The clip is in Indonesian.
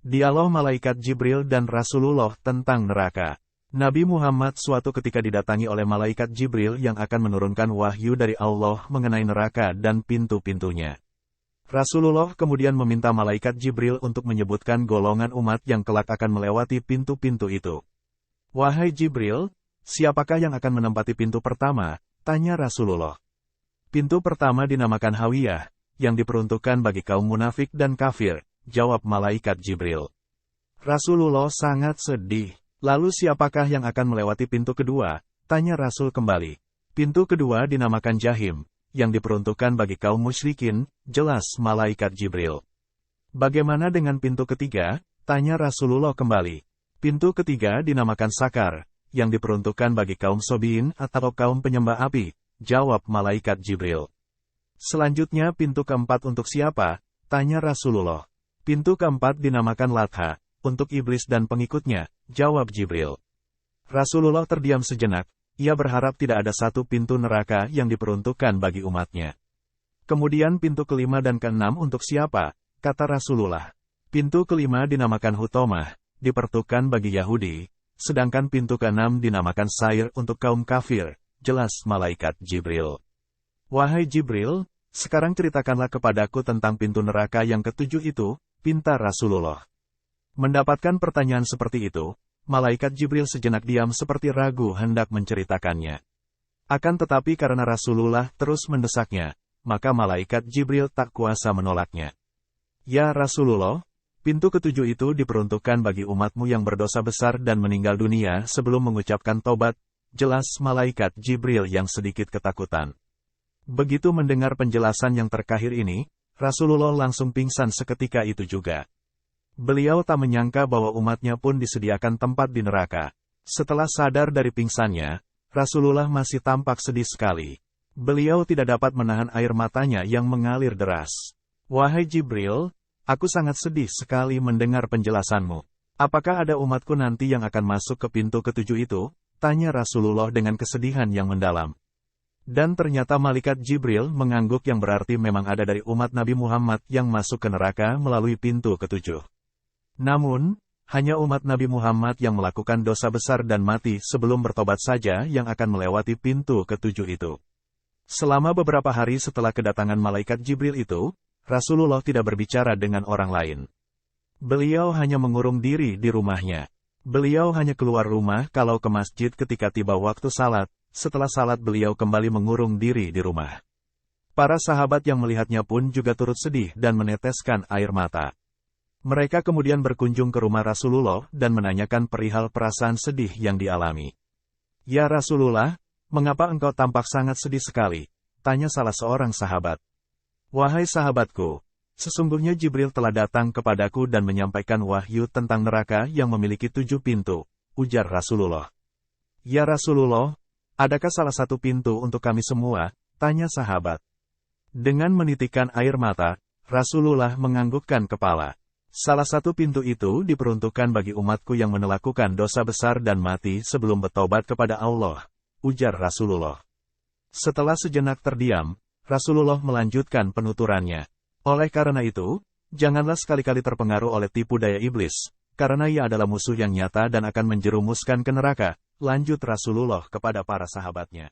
Dialog Malaikat Jibril dan Rasulullah tentang neraka. Nabi Muhammad suatu ketika didatangi oleh Malaikat Jibril yang akan menurunkan wahyu dari Allah mengenai neraka dan pintu-pintunya. Rasulullah kemudian meminta Malaikat Jibril untuk menyebutkan golongan umat yang kelak akan melewati pintu-pintu itu. "Wahai Jibril, siapakah yang akan menempati pintu pertama?" tanya Rasulullah. "Pintu pertama dinamakan Hawiyah, yang diperuntukkan bagi kaum munafik dan kafir," jawab Malaikat Jibril. Rasulullah sangat sedih. "Lalu siapakah yang akan melewati pintu kedua?" tanya Rasul kembali. "Pintu kedua dinamakan Jahim, yang diperuntukkan bagi kaum musyrikin," jelas Malaikat Jibril. "Bagaimana dengan pintu ketiga?" tanya Rasulullah kembali. "Pintu ketiga dinamakan Sakar, yang diperuntukkan bagi kaum Sobiin atau kaum penyembah api," jawab Malaikat Jibril. "Selanjutnya pintu keempat untuk siapa?" tanya Rasulullah. "Pintu keempat dinamakan Latha, untuk iblis dan pengikutnya," jawab Jibril. Rasulullah terdiam sejenak, ia berharap tidak ada satu pintu neraka yang diperuntukkan bagi umatnya. "Kemudian pintu kelima dan keenam untuk siapa?" kata Rasulullah. "Pintu kelima dinamakan Hutomah, diperuntukkan bagi Yahudi, sedangkan pintu keenam dinamakan Sair untuk kaum kafir," jelas Malaikat Jibril. "Wahai Jibril, sekarang ceritakanlah kepadaku tentang pintu neraka yang ketujuh itu," pinta Rasulullah. Mendapatkan pertanyaan seperti itu, Malaikat Jibril sejenak diam seperti ragu hendak menceritakannya. Akan tetapi karena Rasulullah terus mendesaknya, maka Malaikat Jibril tak kuasa menolaknya. "Ya Rasulullah, pintu ketujuh itu diperuntukkan bagi umatmu yang berdosa besar dan meninggal dunia sebelum mengucapkan tobat," jelas Malaikat Jibril yang sedikit ketakutan. Begitu mendengar penjelasan yang terkahir ini, Rasulullah langsung pingsan seketika itu juga. Beliau tak menyangka bahwa umatnya pun disediakan tempat di neraka. Setelah sadar dari pingsannya, Rasulullah masih tampak sedih sekali. Beliau tidak dapat menahan air matanya yang mengalir deras. "Wahai Jibril, aku sangat sedih sekali mendengar penjelasanmu. Apakah ada umatku nanti yang akan masuk ke pintu ketujuh itu?" tanya Rasulullah dengan kesedihan yang mendalam. Dan ternyata Malaikat Jibril mengangguk yang berarti memang ada dari umat Nabi Muhammad yang masuk ke neraka melalui pintu ketujuh. Namun, hanya umat Nabi Muhammad yang melakukan dosa besar dan mati sebelum bertobat saja yang akan melewati pintu ketujuh itu. Selama beberapa hari setelah kedatangan Malaikat Jibril itu, Rasulullah tidak berbicara dengan orang lain. Beliau hanya mengurung diri di rumahnya. Beliau hanya keluar rumah kalau ke masjid ketika tiba waktu salat, setelah salat beliau kembali mengurung diri di rumah. Para sahabat yang melihatnya pun juga turut sedih dan meneteskan air mata. Mereka kemudian berkunjung ke rumah Rasulullah dan menanyakan perihal perasaan sedih yang dialami. "Ya Rasulullah, mengapa engkau tampak sangat sedih sekali?" tanya salah seorang sahabat. "Wahai sahabatku, sesungguhnya Jibril telah datang kepadaku dan menyampaikan wahyu tentang neraka yang memiliki 7 pintu," ujar Rasulullah. "Ya Rasulullah, adakah salah satu pintu untuk kami semua?" tanya sahabat. Dengan menitikkan air mata, Rasulullah menganggukkan kepala. "Salah satu pintu itu diperuntukkan bagi umatku yang melakukan dosa besar dan mati sebelum bertobat kepada Allah," ujar Rasulullah. Setelah sejenak terdiam, Rasulullah melanjutkan penuturannya. "Oleh karena itu, janganlah sekali-kali terpengaruh oleh tipu daya iblis, karena ia adalah musuh yang nyata dan akan menjerumuskan ke neraka," lanjut Rasulullah kepada para sahabatnya.